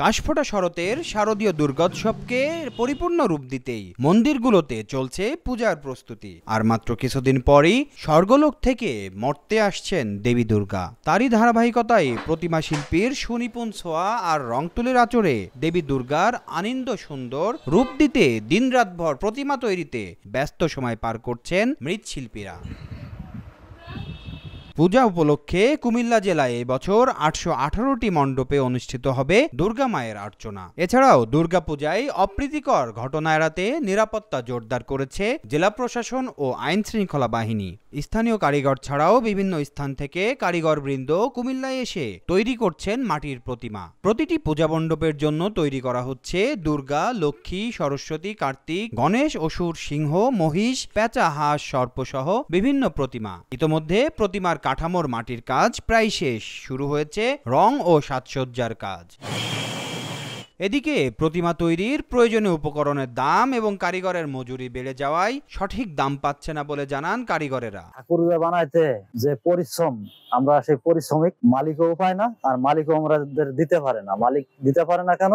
কাশফোঁটা শরতের শারদীয় দুর্গোৎসবকে পরিপূর্ণ রূপ দিতেই মন্দিরগুলোতে চলছে পূজার প্রস্তুতি। আর মাত্র কিছুদিন পরই স্বর্গলোক থেকে মর্তে আসছেন দেবী দুর্গা। তারই ধারাবাহিকতায় প্রতিমা শিল্পীর সুনিপুণ ছোঁয়া আর রং তুলির আঁচড়ে দেবী দুর্গার আনন্দ সুন্দর রূপ দিতে দিনরাতভর প্রতিমা তৈরিতে ব্যস্ত সময় পার করছেন মৃৎশিল্পীরা। পূজা উপলক্ষে কুমিল্লা জেলায় এবছর 818টি মণ্ডপে অনুষ্ঠিত হবে দুর্গা মায়ের আর্চনা। এছাড়াও দুর্গাপূজায় অপ্রীতিকর ঘটনা এড়াতে নিরাপত্তা জোরদার করেছে জেলা প্রশাসন ও আইন শৃঙ্খলা বাহিনী। স্থানীয় কারিগর ছাড়াও বিভিন্ন স্থান থেকে কারিগরবৃন্দ কুমিল্লায় এসে তৈরি করছেন মাটির প্রতিমা। প্রতিটি পূজা মণ্ডপের জন্য তৈরি করা হচ্ছে দুর্গা, লক্ষ্মী, সরস্বতী, কার্তিক, গণেশ, অসুর, সিংহ, মহিষ, পেঁচা, হাঁস, সর্পসহ বিভিন্ন প্রতিমা। ইতোমধ্যে প্রতিমার কাঠামোর মাটির কাজ প্রায় শেষ, শুরু হয়েছে রং ও সাজসজ্জার কাজ। এদিকে প্রতিমা তৈরির প্রয়োজনীয় উপকরণের দাম এবং কারিগরের মজুরি বেড়ে যাওয়ায় সঠিক দাম পাচ্ছে না বলে জানান কারিগরেরা। ঠাকুর বানাইতে যে পরিশ্রম, আমরা সেই পরিশ্রমিক মালিকও পায় না, আর মালিকও আমাদের দিতে পারে না। মালিক দিতে পারে না কেন?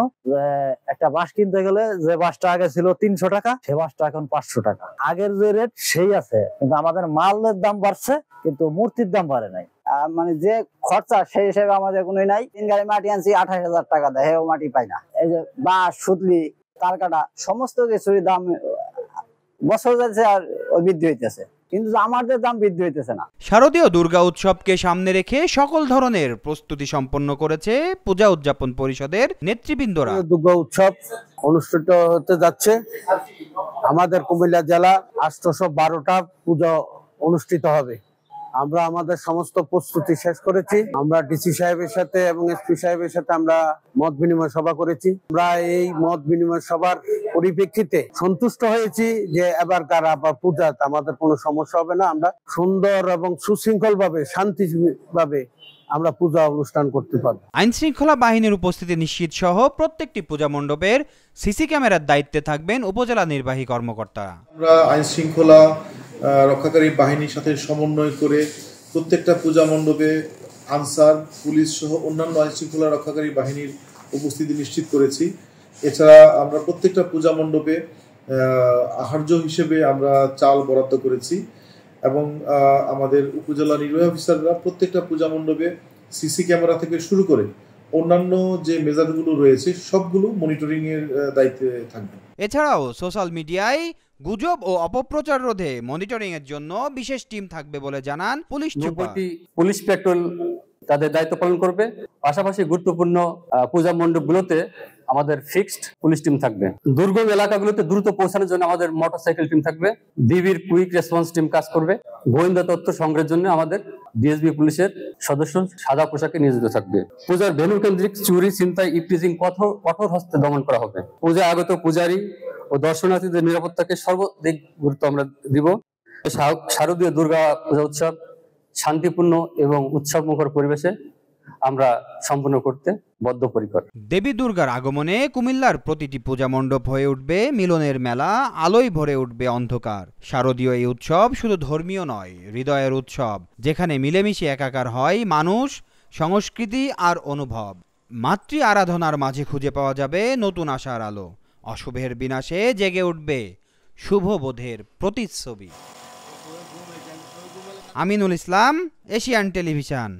একটা বাঁশ কিনতে গেলে যে বাঁশটা আগে ছিল 300 টাকা, সে বাঁশটা এখন 500 টাকা। আগের যে রেট সেই আছে, কিন্তু আমাদের মালের দাম বাড়ছে, কিন্তু মূর্তির দাম বাড়ে নাই। মানে যে খরচা সেই হিসেবে আমাদের কোনো নাই। 3 গাড়ি মাটি আনছি 28,000 টাকা দেয়, মাটি পাই না। এই যে বাঁশ, সুতলি, তারকাটা সমস্ত কিছুর দাম বছর যাচ্ছে আর বৃদ্ধি হইতেছে, কিন্তু আমাদের দাম বৃদ্ধি হইতেছে না। শারদীয় দুর্গা উৎসবকে সামনে রেখে সকল ধরনের প্রস্তুতি সম্পন্ন করেছে পূজা উদযাপন পরিষদের নেতৃবৃন্দরা। দুর্গা উৎসব অনুষ্ঠিত হতে যাচ্ছে। আমাদের কুমিল্লা জেলা 812টা পূজা অনুষ্ঠিত হবে। আমরা আমাদের সমস্ত প্রস্তুতি শেষ করেছি। আমরা ডিসি সাহেবের সাথে এবং এসপি সাহেবের সাথে আমরা মত বিনিময় সভা করেছি। আমরা এই মত বিনিময় সভার পরিপ্রেক্ষিতে সন্তুষ্ট হয়েছি যে এবারকার পূজাতে আমাদের কোনো সমস্যা হবে না। আমরা সুন্দর এবং সুশৃঙ্খল ভাবে, শান্তিভাবে আমরা পূজা অনুষ্ঠান করতে পারবো। আইন শৃঙ্খলা বাহিনীর উপস্থিতি নিশ্চিত সহ প্রত্যেকটি পূজা মণ্ডপের সিসি ক্যামেরার দায়িত্বে থাকবেন উপজেলা নির্বাহী কর্মকর্তা। আমরা আইন শৃঙ্খলা রক্ষাকারী বাহিনীর সাথে সমন্বয় করে প্রত্যেকটা পূজা মণ্ডপে আনসার, পুলিশ সহ অন্যান্য আইন শৃঙ্খলা রক্ষাকারী বাহিনীর উপস্থিতি নিশ্চিত করেছি। এছাড়া আমরা প্রত্যেকটা পূজা মণ্ডপে আহার্য হিসেবে আমরা চাল বরাদ্দ করেছি এবং আমাদের উপজেলা নির্বাহী অফিসাররা প্রত্যেকটা পূজা মণ্ডপে সিসি ক্যামেরা থেকে শুরু করে অন্যান্য যে মেজারগুলো রয়েছে সবগুলো মনিটরিং এর দায়িত্বে থাকবে। এছাড়াও সোশ্যাল মিডিয়ায় গুজব ও অপপ্রচার রোধে মনিটরিং এর জন্য বিশেষ টিম থাকবে বলে জানান পুলিশ সুপার। পুলিশ পেট্রোল তাদের দায়িত্ব পালন করবে। পাশাপাশি গুরুত্বপূর্ণ পূজা মণ্ডপগুলোতে আমাদের ফিক্সড পুলিশ টিম থাকবে। দুর্গম এলাকাগুলোতে দ্রুত পৌঁছানোর জন্য আমাদের মোটরসাইকেল টিম থাকবে। ডিবির কুইক রেসপন্স টিম কাজ করবে। গোয়েন্দা তথ্য সংগ্রহের জন্য আমাদের ডিএসবি পুলিশের সদস্য সাদা পোশাকে নিয়োজিত থাকবে। পূজার ভেন্যু কেন্দ্রিক চুরি, ছিনতাই, ইভটিজিং কঠোর হস্তে দমন করা হবে। পূজায় আগত পূজারী ও দর্শনার্থীদের নিরাপত্তাকে সর্বাধিক গুরুত্ব আমরা দিব। শারদীয় দুর্গা পূজা উৎসব শান্তিপূর্ণ এবং উৎসবমুখর পরিবেশে আমরা সম্পন্ন করতে বদ্ধপরিকর। দেবী দুর্গার আগমনে কুমিল্লার প্রতিটি পূজা মণ্ডপ হয়ে উঠবে মিলনের মেলা, আলোয় ভরে উঠবে অন্ধকার। শারদীয় এই উৎসব শুধু ধর্মীয় নয়, হৃদয়ের উৎসব, যেখানে মিলেমিশে একাকার হয় মানুষ, সংস্কৃতি আর অনুভব। মাতৃ আরাধনার মাঝে খুঁজে পাওয়া যাবে নতুন আশার আলো। অশুভের বিনাশে জেগে উঠবে শুভবোধের প্রতিচ্ছবি। Aminul Islam, Asian television.